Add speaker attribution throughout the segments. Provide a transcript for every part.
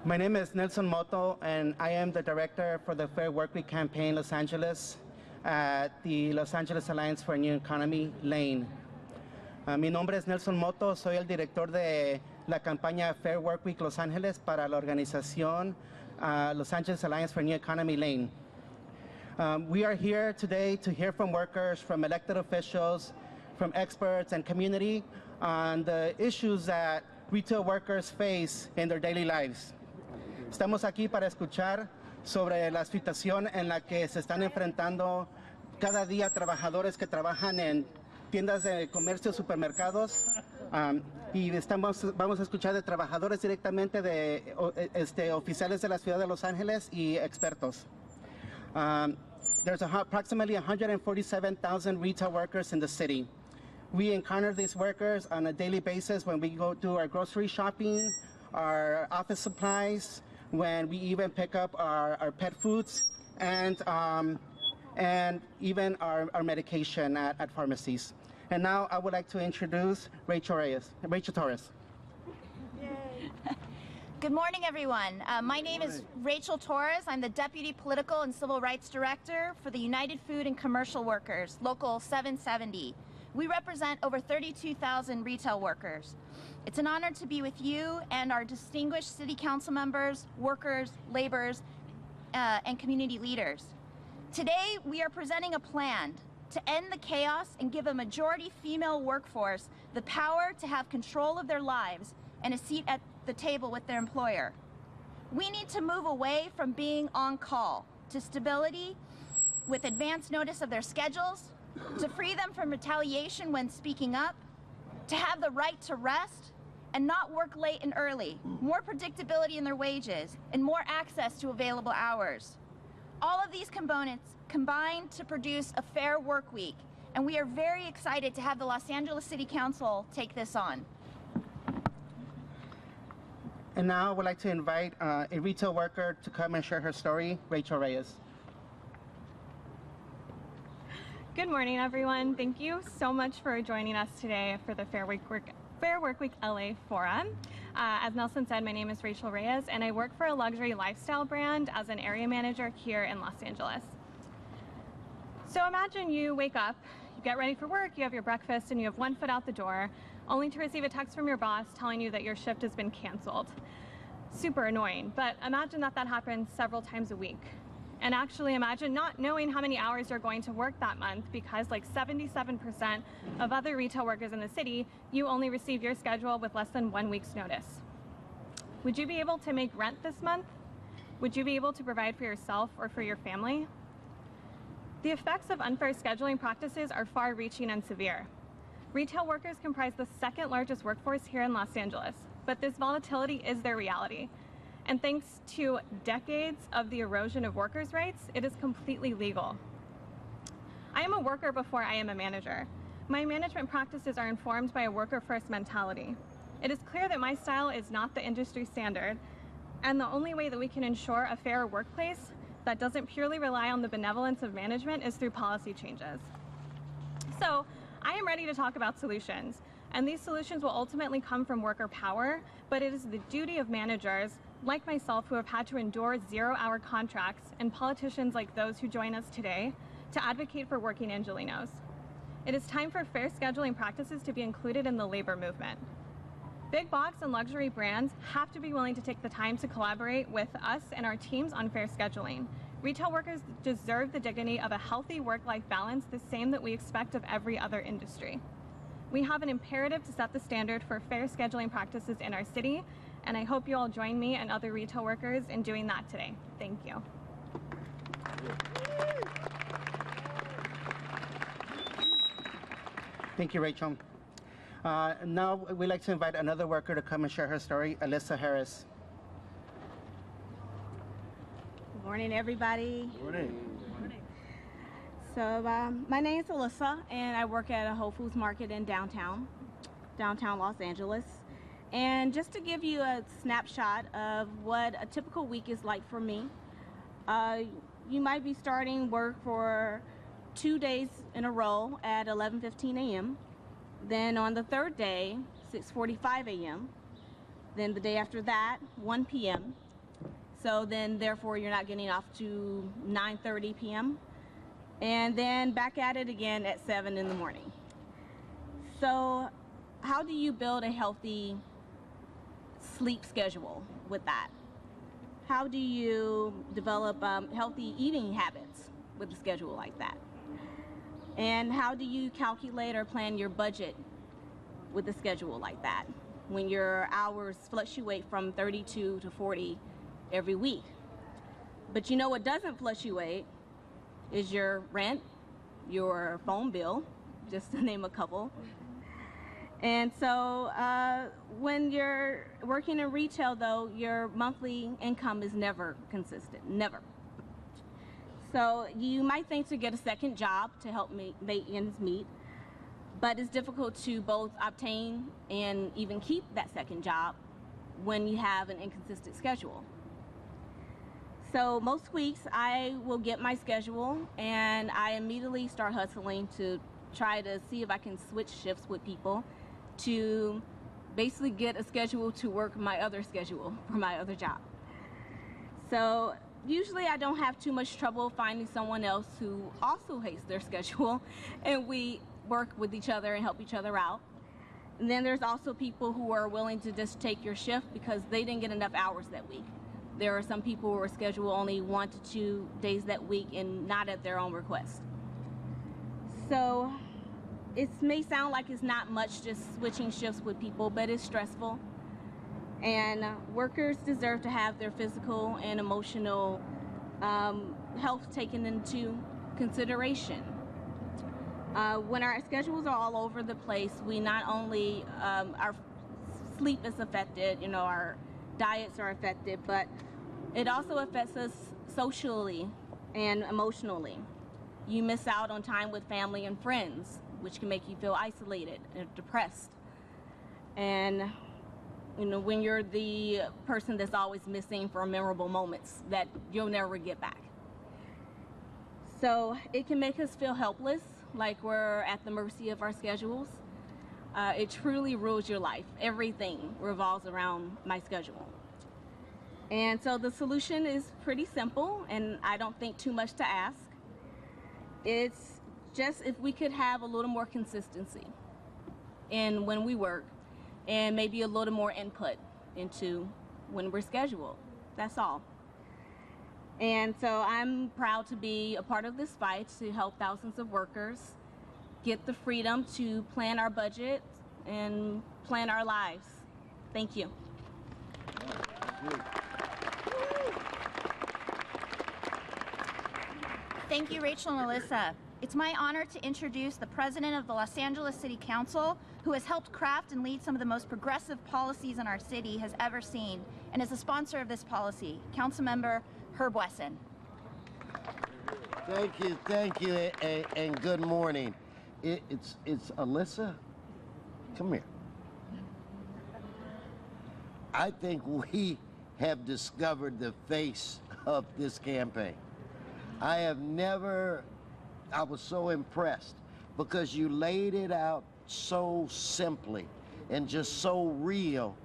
Speaker 1: My name is Nelson Moto, and I am the director for the Fair Workweek campaign Los Angeles at the Los Angeles Alliance for a New Economy, LANE. Mi nombre es Nelson Moto, soy el director de la campaña Fair Workweek Los Angeles para la organización Los Angeles Alliance for a New Economy, LANE. We are here today to hear from workers, from elected officials, from experts and community on the issues that retail workers face in their daily lives. Estamos aquí para escuchar sobre la situación en la que se están enfrentando cada día trabajadores que trabajan en tiendas de comercio, supermercados, y vamos a escuchar de trabajadores directamente de oficiales de la ciudad de Los Ángeles y expertos. There's approximately 147,000 retail workers in the city. We encounter these workers on a daily basis when we go do our grocery shopping, our office supplies, when we even pick up our pet foods, and even our medication at pharmacies. And now I would like to introduce Rachel Torres.
Speaker 2: Yay. Good morning, everyone. My name is Rachel Torres. I'm the Deputy Political and Civil Rights Director for the United Food and Commercial Workers, Local 770. We represent over 32,000 retail workers. It's an honor to be with you and our distinguished city council members, workers, laborers, and community leaders. Today, we are presenting a plan to end the chaos and give a majority female workforce the power to have control of their lives and a seat at the table with their employer. We need to move away from being on call to stability with advance notice of their schedules, to free them from retaliation when speaking up, to have the right to rest and not work late and early, more predictability in their wages, and more access to available hours. All of these components combine to produce a fair work week, and we are very excited to have the Los Angeles City Council take this on.
Speaker 1: And now I would like to invite a retail worker to come and share her story, Rachel Reyes.
Speaker 3: Good morning, everyone. Thank you so much for joining us today for the Fair Workweek LA Forum. As Nelson said, my name is Rachel Reyes, and I work for a luxury lifestyle brand as an area manager here in Los Angeles. So imagine you wake up, you get ready for work, you have your breakfast, and you have one foot out the door, only to receive a text from your boss telling you that your shift has been canceled. Super annoying, but imagine that happens several times a week. And actually imagine not knowing how many hours you're going to work that month because like 77% of other retail workers in the city, you only receive your schedule with less than 1 week's notice. Would you be able to make rent this month? Would you be able to provide for yourself or for your family? The effects of unfair scheduling practices are far-reaching and severe. Retail workers comprise the second largest workforce here in Los Angeles, but this volatility is their reality. And thanks to decades of the erosion of workers' rights, it is completely legal. I am a worker before I am a manager. My management practices are informed by a worker-first mentality. It is clear that my style is not the industry standard, and the only way that we can ensure a fair workplace that doesn't purely rely on the benevolence of management is through policy changes. So, I am ready to talk about solutions, and these solutions will ultimately come from worker power, but it is the duty of managers like myself who have had to endure zero-hour contracts and politicians like those who join us today to advocate for working Angelenos. It is time for fair scheduling practices to be included in the labor movement. Big box and luxury brands have to be willing to take the time to collaborate with us and our teams on fair scheduling. Retail workers deserve the dignity of a healthy work-life balance, the same that we expect of every other industry. We have an imperative to set the standard for fair scheduling practices in our city, and I hope you all join me and other retail workers in doing that today. Thank you.
Speaker 1: Thank you, Rachel. Now we'd like to invite another worker to come and share her story, Alyssa Harris.
Speaker 4: Good morning, everybody.
Speaker 1: Good morning.
Speaker 4: So my name is Alyssa, and I work at a Whole Foods market in downtown Los Angeles. And just to give you a snapshot of what a typical week is like for me, you might be starting work for 2 days in a row at 11:15 a.m. Then on the third day, 6:45 a.m. Then the day after that, 1 p.m. So then therefore you're not getting off to 9:30 p.m. and then back at it again at 7 in the morning. So how do you build a healthy sleep schedule with that? How do you develop healthy eating habits with a schedule like that? And how do you calculate or plan your budget with a schedule like that when your hours fluctuate from 32 to 40 every week? But you know what doesn't fluctuate is your rent, your phone bill, just to name a couple. And so when you're working in retail, though, your monthly income is never consistent, never. So you might think to get a second job to help make ends meet, but it's difficult to both obtain and even keep that second job when you have an inconsistent schedule. So most weeks I will get my schedule and I immediately start hustling to try to see if I can switch shifts with people to basically get a schedule to work my other schedule for my other job. So usually I don't have too much trouble finding someone else who also hates their schedule, and we work with each other and help each other out. And then there's also people who are willing to just take your shift because they didn't get enough hours that week. There are some people who are scheduled only 1 to 2 days that week and not at their own request. So it may sound like it's not much just switching shifts with people, but it's stressful. And workers deserve to have their physical and emotional health taken into consideration. When our schedules are all over the place, we not only, our sleep is affected, you know, our diets are affected, but it also affects us socially and emotionally. You miss out on time with family and friends, which can make you feel isolated and depressed. And you know, when you're the person that's always missing for memorable moments that you'll never get back. So it can make us feel helpless, like we're at the mercy of our schedules. It truly rules your life. Everything revolves around my schedule. And so the solution is pretty simple, and I don't think too much to ask. It's just if we could have a little more consistency in when we work, and maybe a little more input into when we're scheduled. That's all. And so I'm proud to be a part of this fight to help thousands of workers get the freedom to plan our budget and plan our lives. Thank you.
Speaker 2: Thank you, Rachel and Alyssa. It's my honor to introduce the president of the Los Angeles City Council, who has helped craft and lead some of the most progressive policies in our city has ever seen, and is a sponsor of this policy, Councilmember Herb Wesson.
Speaker 5: Thank you, and good morning. It's Alyssa. Come here. I think we have discovered the face of this campaign. I was so impressed because you laid it out so simply and just so real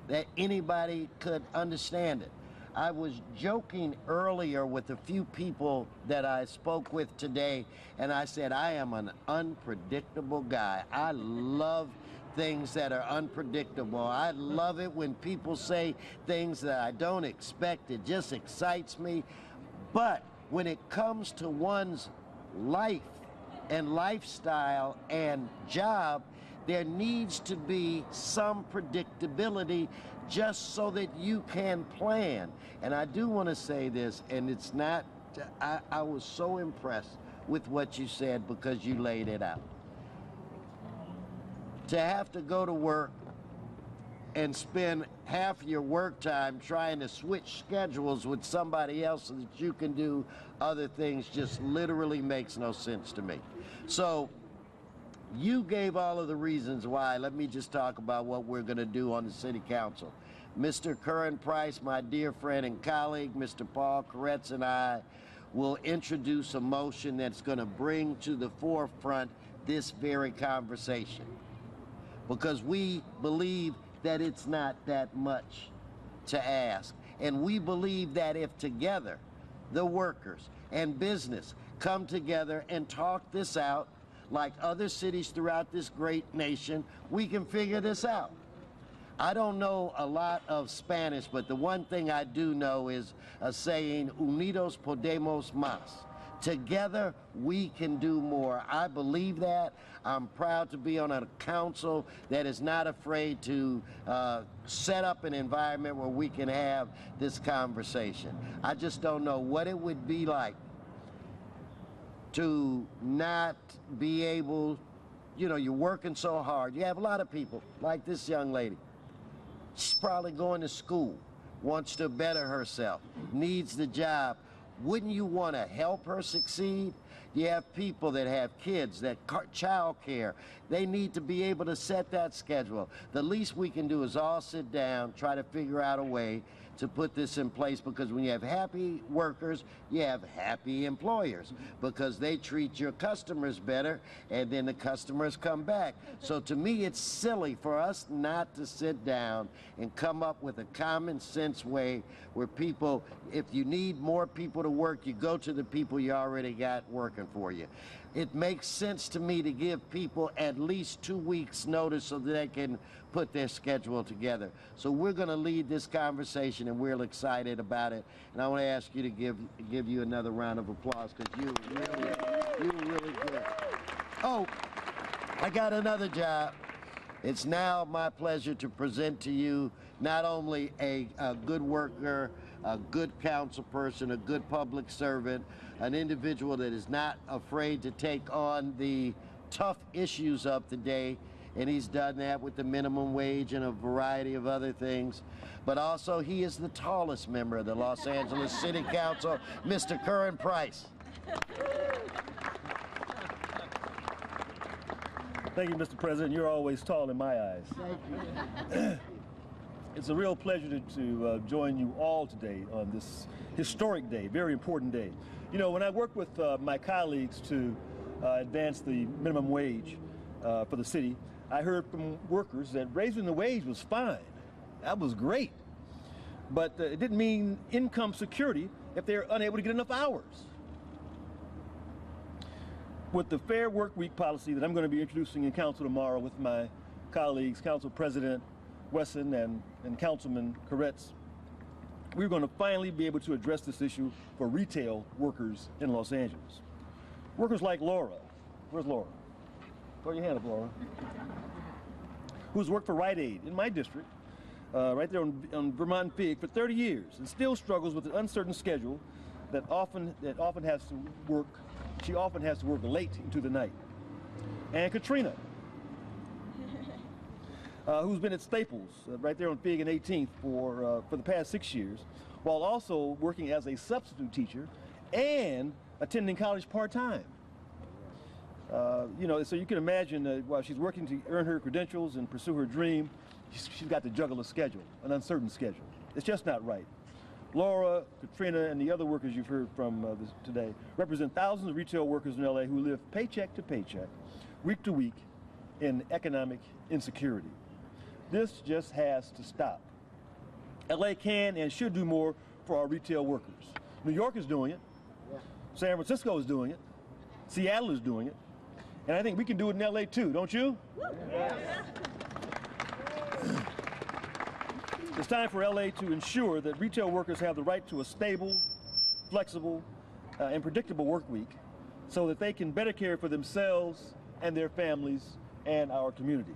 Speaker 5: that anybody could understand it. I was joking earlier with a few people that I spoke with today, and I said, I am an unpredictable guy. I love things that are unpredictable. I love it when people say things that I don't expect. It just excites me. But when it comes to one's life and lifestyle and job, there needs to be some predictability just so that you can plan. And I do want to say this, and it's not, I was so impressed with what you said because you laid it out. To have to go to work and spend half your work time trying to switch schedules with somebody else so that you can do other things just literally makes no sense to me. So you gave all of the reasons why. Let me just talk about what we're going to do on the City Council. Mr. Curren Price, my dear friend and colleague, Mr. Paul Koretz, and I will introduce a motion that's going to bring to the forefront this very conversation, because we believe that it's not that much to ask. And we believe that if together, the workers and business come together and talk this out, like other cities throughout this great nation, we can figure this out. I don't know a lot of Spanish, but the one thing I do know is a saying, unidos podemos más. Together, we can do more. I believe that. I'm proud to be on a council that is not afraid to set up an environment where we can have this conversation. I just don't know what it would be like to not be able, you know, you're working so hard. You have a lot of people, like this young lady. She's probably going to school, wants to better herself, needs the job. Wouldn't you want to help her succeed? You have people that have kids, that child care. They need to be able to set that schedule. The least we can do is all sit down, try to figure out a way to put this in place, because when you have happy workers, you have happy employers, because they treat your customers better, and then the customers come back. So to me, it's silly for us not to sit down and come up with a common sense way where people, if you need more people to work, you go to the people you already got working for you. It makes sense to me to give people at least 2 weeks notice so that they can put their schedule together. So we're going to lead this conversation, and we're excited about it. And I want to ask you to give you another round of applause, because you were really good. Oh, I got another job. It's now my pleasure to present to you not only a good worker, a good council person, a good public servant, an individual that is not afraid to take on the tough issues of the day, and he's done that with the minimum wage and a variety of other things. But also, he is the tallest member of the Los Angeles City Council, Mr. Curren Price.
Speaker 6: Thank you, Mr. President. You're always tall in my eyes.
Speaker 5: Thank you.
Speaker 6: It's a real pleasure to join you all today on this historic day, very important day. You know, when I work with my colleagues to advance the minimum wage for the city, I heard from workers that raising the wage was fine. That was great. But it didn't mean income security if they're unable to get enough hours. With the Fair Work Week policy that I'm going to be introducing in council tomorrow with my colleagues, Council President Wesson and Councilman Koretz, we're going to finally be able to address this issue for retail workers in Los Angeles. Workers like Laura. Where's Laura? Throw your hand up, Laura. Who's worked for Rite Aid in my district, right there on Vermont Fig for 30 years, and still struggles with an uncertain schedule that often has to work. She often has to work late into the night. And Katrina, who's been at Staples right there on Fig and 18th for the past 6 years, while also working as a substitute teacher and attending college part-time. You know, so you can imagine while she's working to earn her credentials and pursue her dream, she's got to juggle a schedule, an uncertain schedule. It's just not right. Laura, Katrina, and the other workers you've heard from today represent thousands of retail workers in LA who live paycheck to paycheck, week to week, in economic insecurity. This just has to stop. LA can and should do more for our retail workers. New York is doing it. San Francisco is doing it. Seattle is doing it. And I think we can do it in LA too, don't you? Yes. It's time for LA to ensure that retail workers have the right to a stable, flexible, and predictable work week so that they can better care for themselves and their families and our community.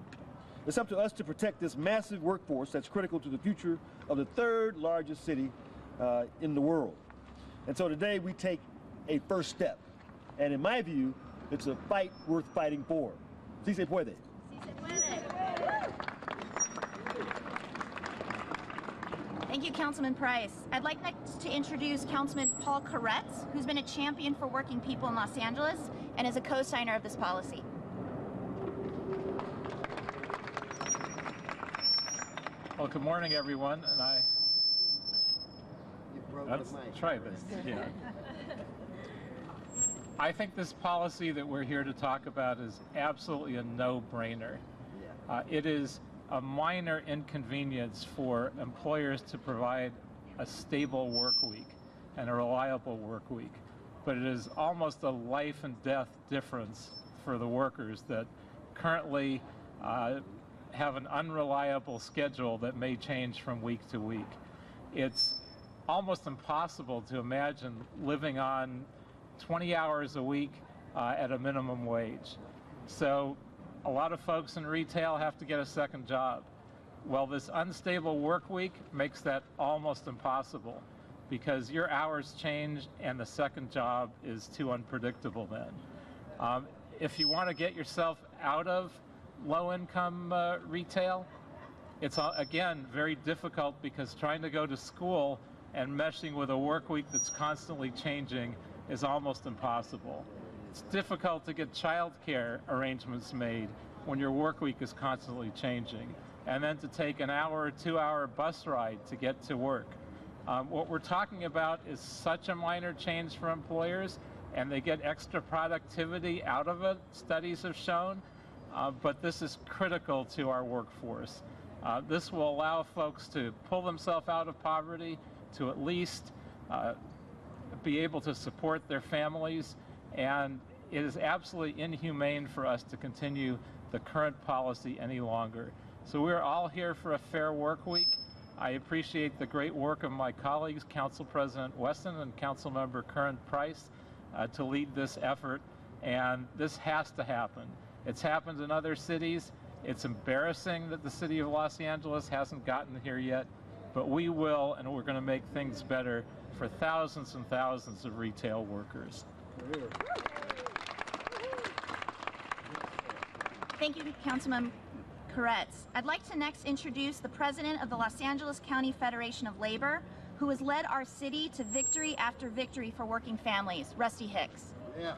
Speaker 6: It's up to us to protect this massive workforce that's critical to the future of the third largest city in the world. And so today we take a first step. And in my view, it's a fight worth fighting for. Si se puede.
Speaker 2: Si se puede. Thank you, Councilman Price. I'd like next to introduce Councilman Paul Koretz, who's been a champion for working people in Los Angeles and is a co-signer of this policy.
Speaker 7: Well, good morning, everyone, and let's try this. Yeah. I think this policy that we're here to talk about is absolutely a no-brainer. It is a minor inconvenience for employers to provide a stable work week and a reliable work week, but it is almost a life and death difference for the workers that currently have an unreliable schedule that may change from week to week. It's almost impossible to imagine living on 20 hours a week at a minimum wage. So a lot of folks in retail have to get a second job. Well, this unstable work week makes that almost impossible because your hours change and the second job is too unpredictable then. If you want to get yourself out of low-income retail, it's again very difficult because trying to go to school and meshing with a work week that's constantly changing is almost impossible. It's difficult to get childcare arrangements made when your work week is constantly changing, and then to take an hour or 2 hour bus ride to get to work. What we're talking about is such a minor change for employers, and they get extra productivity out of it, studies have shown, but this is critical to our workforce. This will allow folks to pull themselves out of poverty, to at least be able to support their families, and it is absolutely inhumane for us to continue the current policy any longer. So we're all here for a fair work week. I appreciate the great work of my colleagues, Council President Weston and Councilmember Curren to lead this effort, and this has to happen. It's happened in other cities. It's embarrassing that the city of Los Angeles hasn't gotten here yet, but we will, and we're going to make things better for thousands and thousands of retail workers.
Speaker 2: Thank you, Councilmember Koretz. I'd like to next introduce the president of the Los Angeles County Federation of Labor, who has led our city to victory after victory for working families, Rusty Hicks.
Speaker 8: Yeah.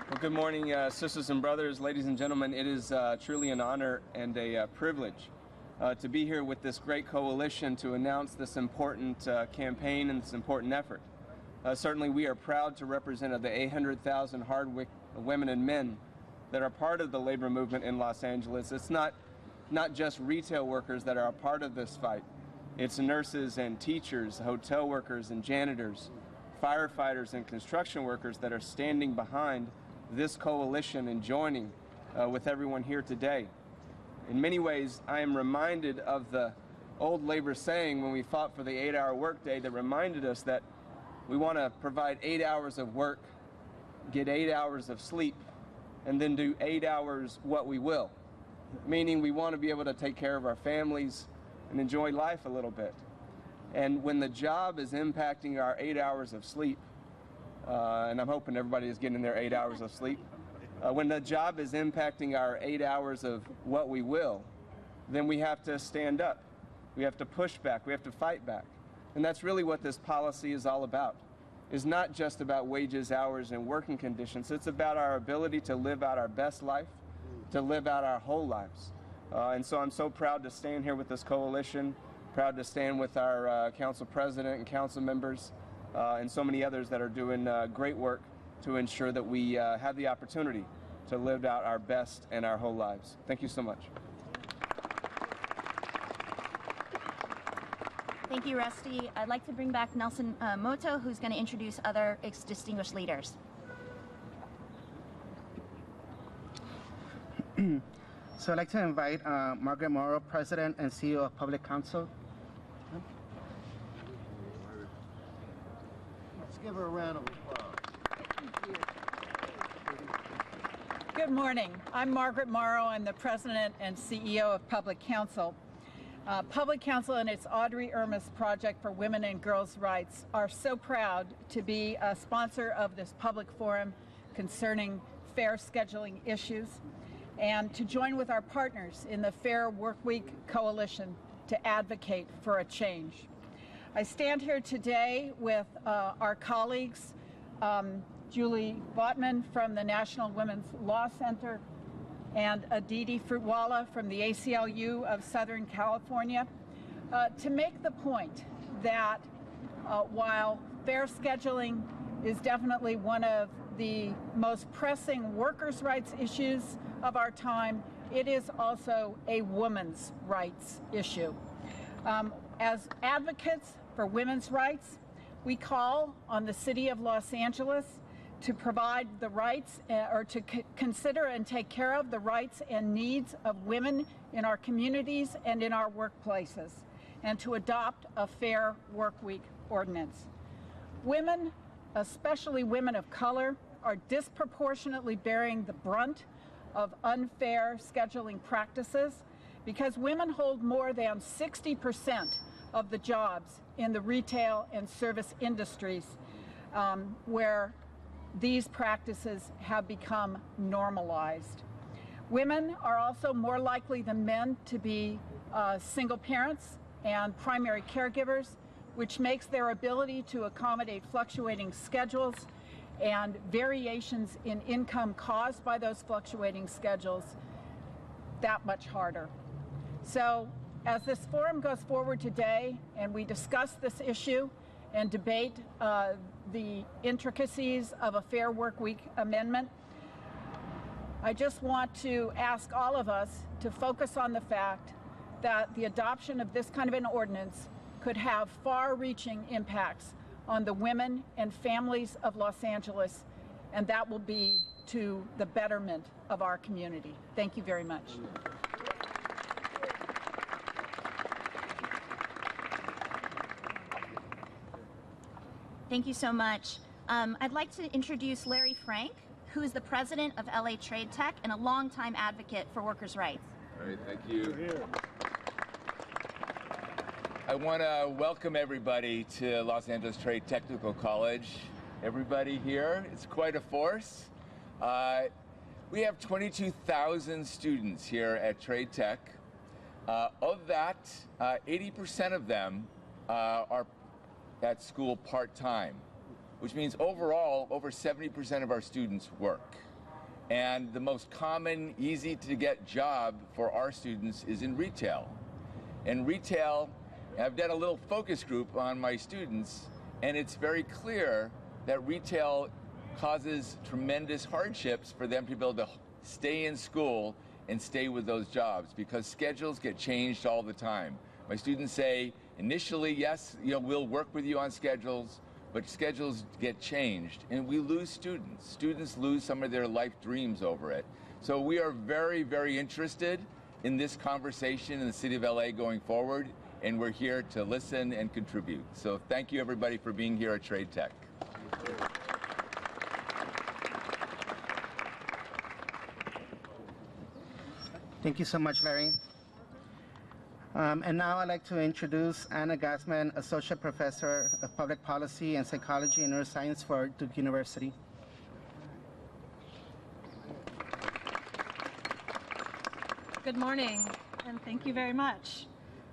Speaker 8: Well, good morning, sisters and brothers, ladies and gentlemen. It is truly an honor and a privilege to be here with this great coalition to announce this important campaign and this important effort. Certainly we are proud to represent the 800,000 hard women and men that are part of the labor movement in Los Angeles. It's not just retail workers that are a part of this fight. It's nurses and teachers, hotel workers and janitors, firefighters and construction workers that are standing behind this coalition and joining with everyone here today. In many ways, I am reminded of the old labor saying when we fought for the 8-hour workday that reminded us that we want to provide 8 hours of work, get 8 hours of sleep, and then do 8 hours what we will. Meaning we want to be able to take care of our families and enjoy life a little bit. And when the job is impacting our 8 hours of sleep, and I'm hoping everybody is getting their 8 hours of sleep, when the job is impacting our 8 hours of what we will, then we have to stand up. We have to push back. We have to fight back. And that's really what this policy is all about. It's not just about wages, hours, and working conditions. It's about our ability to live out our best life, to live out our whole lives. And so I'm so proud to stand here with this coalition, proud to stand with our council president and council members, and so many others that are doing great work to ensure that we have the opportunity to live out our best and our whole lives. Thank you so much.
Speaker 2: Thank you, Rusty. I'd like to bring back Nelson Moto, who's going to introduce other distinguished leaders.
Speaker 1: So I'd like to invite Margaret Morrow, President and CEO of Public Council.
Speaker 5: Let's give her a round of applause.
Speaker 9: Good morning. I'm Margaret Morrow. I'm the President and CEO of Public Council. Public Council and its Audrey Ermis Project for Women and Girls' Rights are so proud to be a sponsor of this public forum concerning fair scheduling issues and to join with our partners in the Fair Workweek Coalition to advocate for a change. I stand here today with our colleagues, Julie Botman from the National Women's Law Center, and Aditi Fruitwala from the ACLU of Southern California, to make the point that while fair scheduling is definitely one of the most pressing workers' rights issues of our time, it is also a women's rights issue. As advocates for women's rights, we call on the City of Los Angeles to provide the rights or to consider and take care of the rights and needs of women in our communities and in our workplaces, and to adopt a fair work week ordinance. Women, especially women of color, are disproportionately bearing the brunt of unfair scheduling practices because women hold more than 60% of the jobs in the retail and service industries where these practices have become normalized. Women are also more likely than men to be single parents and primary caregivers, which makes their ability to accommodate fluctuating schedules and variations in income caused by those fluctuating schedules that much harder. So as this forum goes forward today and we discuss this issue and debate the intricacies of a Fair Work Week amendment, I just want to ask all of us to focus on the fact that the adoption of this kind of an ordinance could have far-reaching impacts on the women and families of Los Angeles, and that will be to the betterment of our community. Thank you very much.
Speaker 2: Thank you so much. I'd like to introduce Larry Frank, who is the president of LA Trade Tech and a longtime advocate for workers' rights.
Speaker 10: All right, thank you. I want to welcome everybody to Los Angeles Trade Technical College. Everybody here, it's quite a force. We have 22,000 students here at Trade Tech. Of that, 80% of them are at school part-time, which means overall, over 70% of our students work. And the most common, easy-to-get job for our students is in retail. In retail, I've done a little focus group on my students, and it's very clear that retail causes tremendous hardships for them to be able to stay in school and stay with those jobs because schedules get changed all the time. My students say, initially, yes, we'll work with you on schedules, but schedules get changed and we lose students. Students lose some of their life dreams over it. So we are very, very interested in this conversation in the city of LA going forward, and we're here to listen and contribute. So thank you everybody for being here at Trade Tech.
Speaker 1: Thank you so much, Larry. And now I'd like to introduce Anna Gassman, Associate Professor of Public Policy and Psychology and Neuroscience for Duke University.
Speaker 11: Good morning, and thank you very much.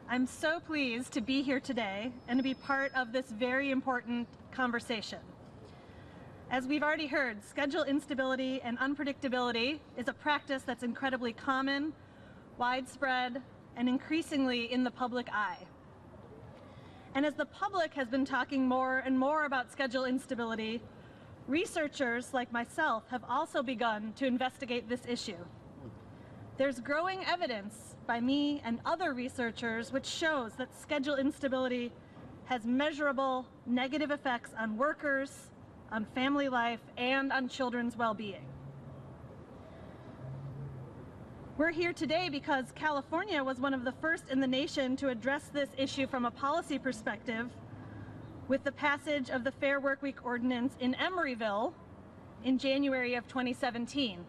Speaker 11: I'm so pleased to be here today and to be part of this very important conversation. As we've already heard, schedule instability and unpredictability is a practice that's incredibly common, widespread, and increasingly in the public eye. And as the public has been talking more and more about schedule instability, researchers like myself have also begun to investigate this issue. There's growing evidence by me and other researchers which shows that schedule instability has measurable negative effects on workers, on family life, and on children's well-being. We're here today because California was one of the first in the nation to address this issue from a policy perspective with the passage of the Fair Workweek Ordinance in Emeryville in January of 2017.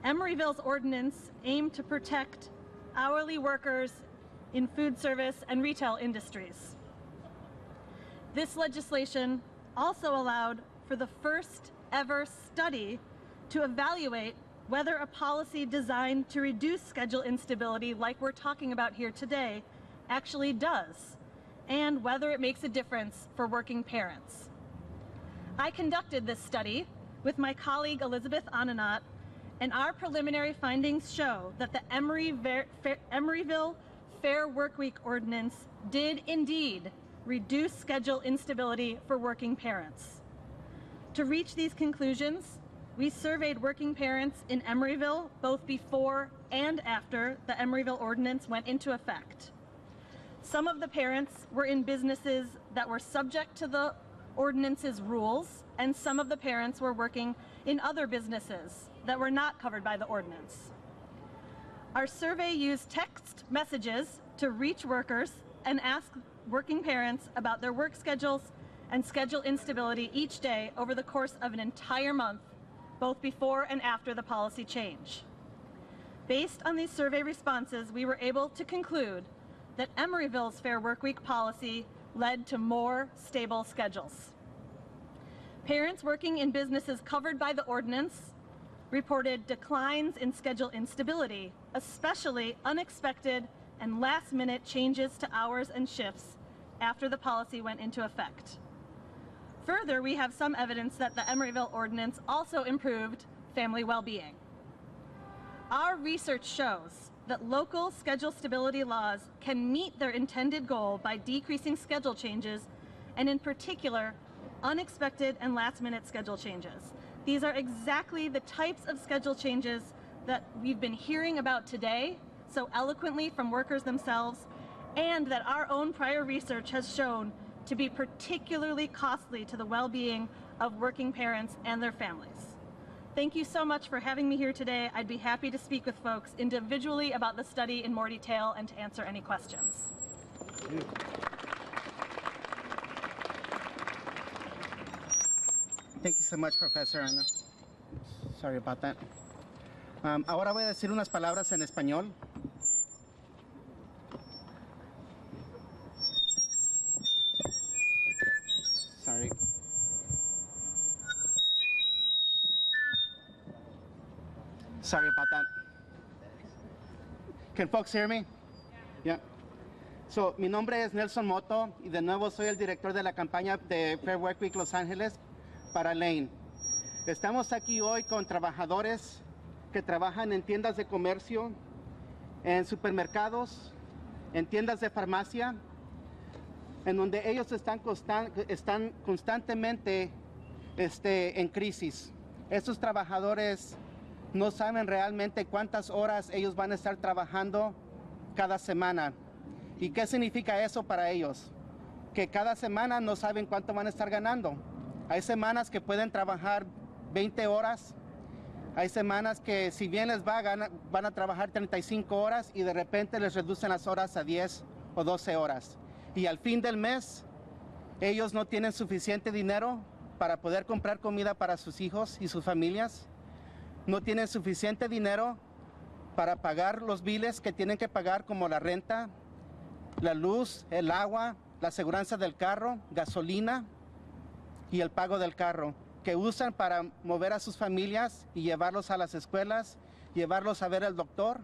Speaker 11: Emeryville's ordinance aimed to protect hourly workers in food service and retail industries. This legislation also allowed for the first ever study to evaluate whether a policy designed to reduce schedule instability like we're talking about here today actually does, and whether it makes a difference for working parents. I conducted this study with my colleague Elizabeth Ananat, and our preliminary findings show that the Emeryville Fair Workweek Ordinance did indeed reduce schedule instability for working parents. To reach these conclusions, we surveyed working parents in Emeryville both before and after the Emeryville ordinance went into effect. Some of the parents were in businesses that were subject to the ordinance's rules, and some of the parents were working in other businesses that were not covered by the ordinance. Our survey used text messages to reach workers and ask working parents about their work schedules and schedule instability each day over the course of an entire month, both before and after the policy change. Based on these survey responses, we were able to conclude that Emeryville's Fair Workweek policy led to more stable schedules. Parents working in businesses covered by the ordinance reported declines in schedule instability, especially unexpected and last-minute changes to hours and shifts after the policy went into effect. Further, we have some evidence that the Emeryville ordinance also improved family well-being. Our research shows that local schedule stability laws can meet their intended goal by decreasing schedule changes, and in particular, unexpected and last-minute schedule changes. These are exactly the types of schedule changes that we've been hearing about today so eloquently from workers themselves, and that our own prior research has shown to be particularly costly to the well-being of working parents and their families. Thank you so much for having me here today. I'd be happy to speak with folks individually about the study in more detail and to answer any questions.
Speaker 1: Thank you so much, Professor Anna. Sorry about that. Ahora voy a decir unas palabras en español. Sorry. Sorry about that. Can folks hear me? Yeah. So, mi nombre es Nelson Moto y de nuevo soy el director de la campaña de Fair Workweek Los Ángeles para Lane. Estamos aquí hoy con trabajadores que trabajan en tiendas de comercio, en supermercados, en tiendas de farmacia, en donde ellos están constantemente en crisis. Estos trabajadores no saben realmente cuántas horas ellos van a estar trabajando cada semana. ¿Y qué significa eso para ellos? Que cada semana no saben cuánto van a estar ganando. Hay semanas que pueden trabajar 20 horas. Hay semanas que si bien les va, van a trabajar 35 horas y de repente les reducen las horas a 10 o 12 horas. Y al fin del mes, ellos no tienen suficiente dinero para poder comprar comida para sus hijos y sus familias. No tienen suficiente dinero para pagar los biles que tienen que pagar, como la renta, la luz, el agua, la aseguranza del carro, gasolina y el pago del carro, que usan para mover a sus familias y llevarlos a las escuelas, llevarlos a ver al doctor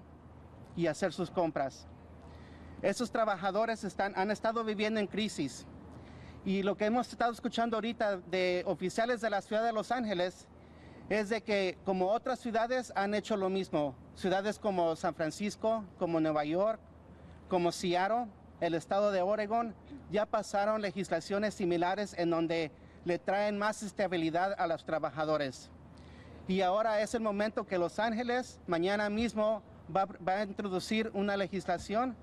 Speaker 1: y hacer sus compras. Esos trabajadores han estado viviendo en crisis, y lo que hemos estado escuchando ahorita de oficiales de la ciudad de Los Ángeles es de que, como otras ciudades han hecho lo mismo, ciudades como San Francisco, como Nueva York, como Seattle, el estado de Oregon, ya pasaron legislaciones similares en donde le traen más estabilidad a los trabajadores. Y ahora es el momento que Los Ángeles mañana mismo va a introducir una legislación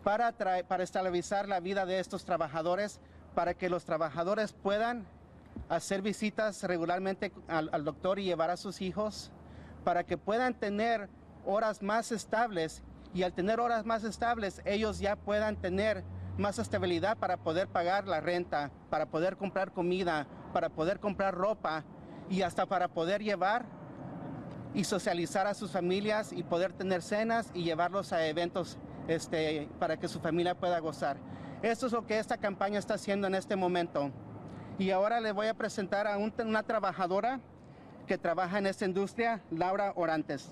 Speaker 1: para estabilizar la vida de estos trabajadores, para que los trabajadores puedan hacer visitas regularmente al doctor y llevar a sus hijos, para que puedan tener horas más estables, y al tener horas más estables ellos ya puedan tener más estabilidad para poder pagar la renta, para poder comprar comida, para poder comprar ropa y hasta para poder llevar y socializar a sus familias y poder tener cenas y llevarlos a eventos para que su familia pueda gozar. Eso es lo que esta campaña está haciendo en este momento. Y ahora le voy a presentar a una trabajadora que trabaja en esta industria, Laura Orantes.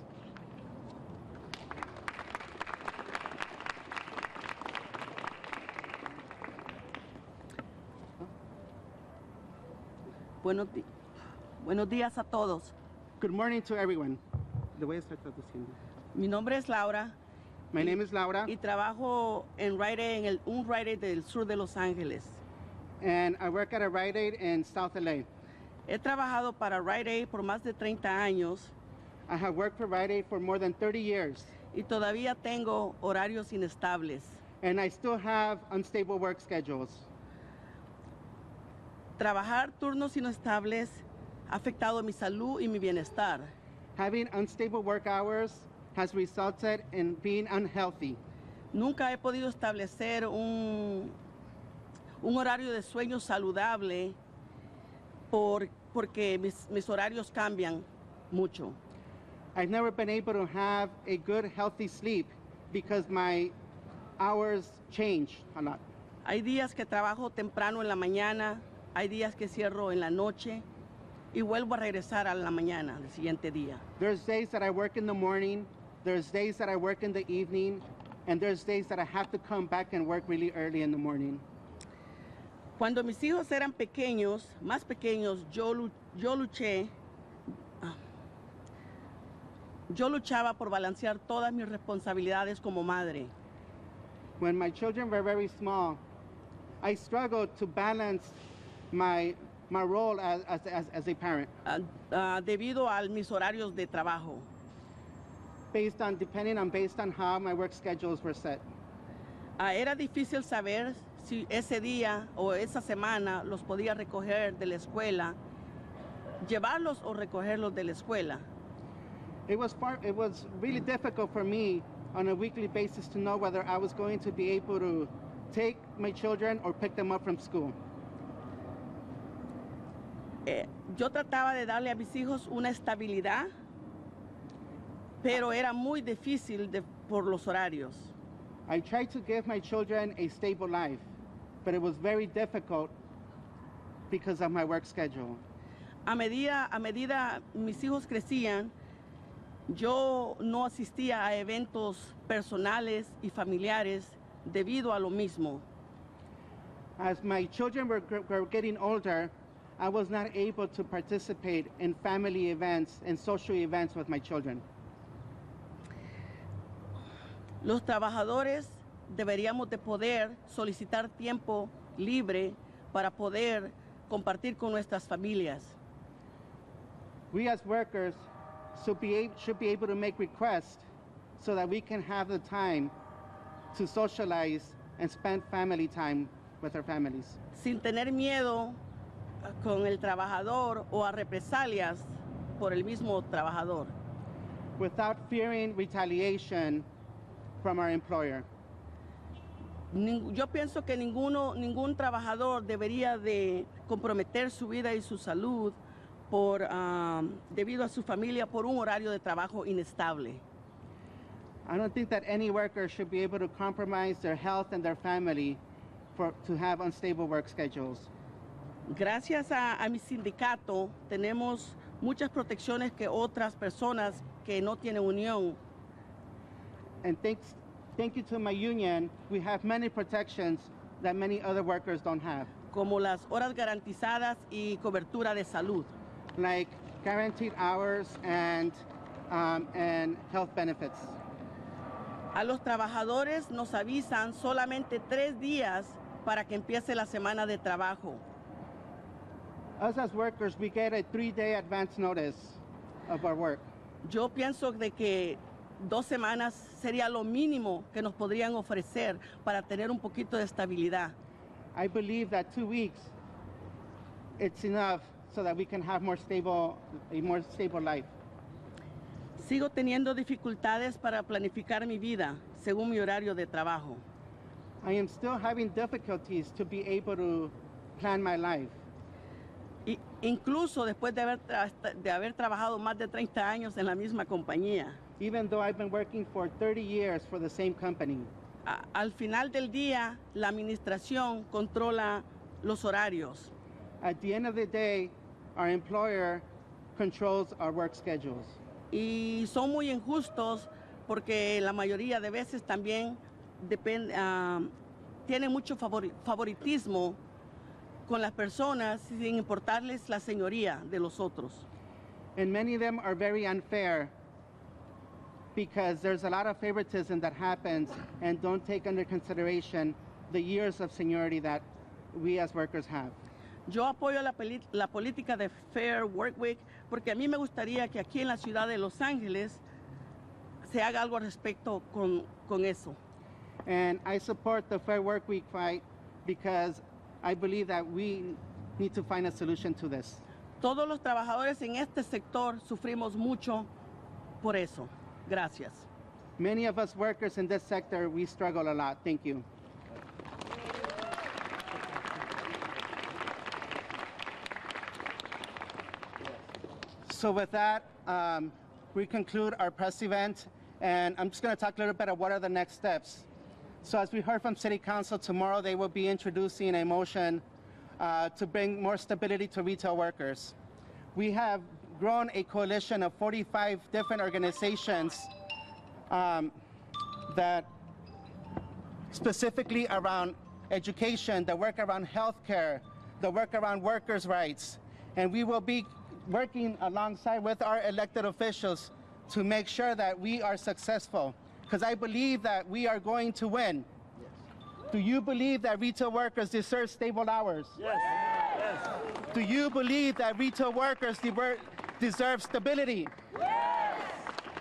Speaker 12: Buenos días a todos.
Speaker 1: Good morning to everyone. Le voy a estar traduciendo.
Speaker 12: Mi nombre es Laura.
Speaker 1: My name is Laura.
Speaker 12: Y trabajo en Rite Aid, un Rite Aid del sur de Los Ángeles.
Speaker 1: And I work at a Rite Aid in South LA.
Speaker 12: He trabajado para Rite Aid por más de 30 años
Speaker 1: I have worked for Rite Aid for more than 30 years,
Speaker 12: y todavía tengo horarios inestables.
Speaker 1: and I still have unstable work schedules.
Speaker 12: Trabajar turnos inestables ha afectado mi salud y mi bienestar.
Speaker 1: Having unstable work hours has resulted in being unhealthy.
Speaker 12: Nunca he podido establecer un horario de sueño saludable porque mis horarios cambian mucho.
Speaker 1: I've never been able to have a good, healthy sleep because my hours change a lot.
Speaker 12: Hay días que trabajo temprano en la mañana, hay días que cierro en la noche y vuelvo a regresar a la mañana del siguiente día.
Speaker 1: There's days that I work in the morning, there's days that I work in the evening, and there's days that I have to come back and work really early in the morning.
Speaker 12: Cuando mis hijos eran pequeños, más pequeños, yo luchaba por balancear todas mis responsabilidades como madre.
Speaker 1: When my children were very small, I struggled to balance my role as a parent.
Speaker 12: Debido a mis horarios de trabajo.
Speaker 1: Based on how my work schedules were set.
Speaker 12: Era difícil saber si ese día o esa semana los podía recoger de la escuela, llevarlos o recogerlos de la escuela.
Speaker 1: It was really difficult for me on a weekly basis to know whether I was going to be able to take my children or pick them up from school.
Speaker 12: Yo trataba de darle a mis hijos una estabilidad, pero era muy difícil por los horarios.
Speaker 1: I tried to give my children a stable life, but it was very difficult because of my work schedule.
Speaker 12: A medida mis hijos crecían, yo no asistía a eventos personales y familiares debido a lo mismo.
Speaker 1: As my children were getting older, I was not able to participate in family events and social events with my children.
Speaker 12: Los trabajadores deberíamos de poder solicitar tiempo libre para poder compartir con nuestras familias.
Speaker 1: We as workers should be able to make requests so that we can have the time to socialize and spend family time with our families.
Speaker 12: Sin tener miedo con el trabajador o a represalias por el mismo trabajador.
Speaker 1: Without fearing retaliation from our employer.
Speaker 12: Yo pienso que ningún trabajador debería de comprometer su vida y su salud debido a su familia por un horario de trabajo inestable.
Speaker 1: I don't think that any worker should be able to compromise their health and their family to have unstable work schedules.
Speaker 12: Gracias a mi sindicato tenemos muchas protecciones que otras personas que no tienen unión.
Speaker 1: And thank you to my union, we have many protections that many other workers don't have.
Speaker 12: Como las horas garantizadas y cobertura de salud.
Speaker 1: Like guaranteed hours and health benefits.
Speaker 12: A los trabajadores nos avisan solamente 3 días para que empiece la semana de trabajo.
Speaker 1: Us as workers, we get a 3-day advance notice of our work.
Speaker 12: Yo pienso de que 2 semanas sería lo mínimo que nos podrían ofrecer para tener un poquito de estabilidad.
Speaker 1: I believe that 2 weeks, it's enough so that we can have a more stable life.
Speaker 12: Sigo teniendo dificultades para planificar mi vida según mi horario de trabajo.
Speaker 1: I am still having difficulties to be able to plan my life.
Speaker 12: Incluso después de haber trabajado más de 30 años en la misma compañía.
Speaker 1: Even though I've been working for 30 years for the same company.
Speaker 12: Al final del día, la administración controla los horarios.
Speaker 1: At the end of the day, our employer controls our work schedules.
Speaker 12: Y son muy injustos porque la mayoría de veces también tiene mucho favoritismo con las personas sin importarles la señoría de los otros.
Speaker 1: And many of them are very unfair because there's a lot of favoritism that happens and don't take under consideration the years of seniority that we as workers have.
Speaker 12: Yo apoyo la política de Fair Work Week porque a mí me gustaría que aquí en la ciudad de Los Ángeles se haga algo al respecto con eso.
Speaker 1: And I support the Fair Work Week fight because I believe that we need to find a solution to this.
Speaker 12: Todos los trabajadores en este sector sufrimos mucho por eso. Gracias.
Speaker 1: Many of us workers in this sector, we struggle a lot. Thank you. So with that, we conclude our press event, and I'm just going to talk a little bit about what are the next steps. So as we heard from City Council, tomorrow they will be introducing a motion to bring more stability to retail workers. We have grown a coalition of 45 different organizations that specifically around education, the work around healthcare, the work around workers' rights, and we will be working alongside with our elected officials to make sure that we are successful, because I believe that we are going to win. Yes. Do you believe that retail workers deserve stable hours?
Speaker 6: Yes. Yes.
Speaker 1: Do you believe that retail workers deserve stability?
Speaker 9: Yes.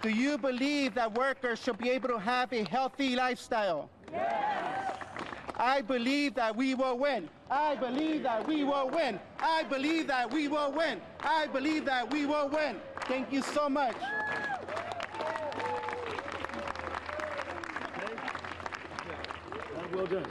Speaker 1: Do you believe that workers should be able to have a healthy lifestyle?
Speaker 9: Yes.
Speaker 1: I believe that we will win. I believe that we will win. I believe that we will win. I believe that we will win. Thank you so much.
Speaker 6: Well done.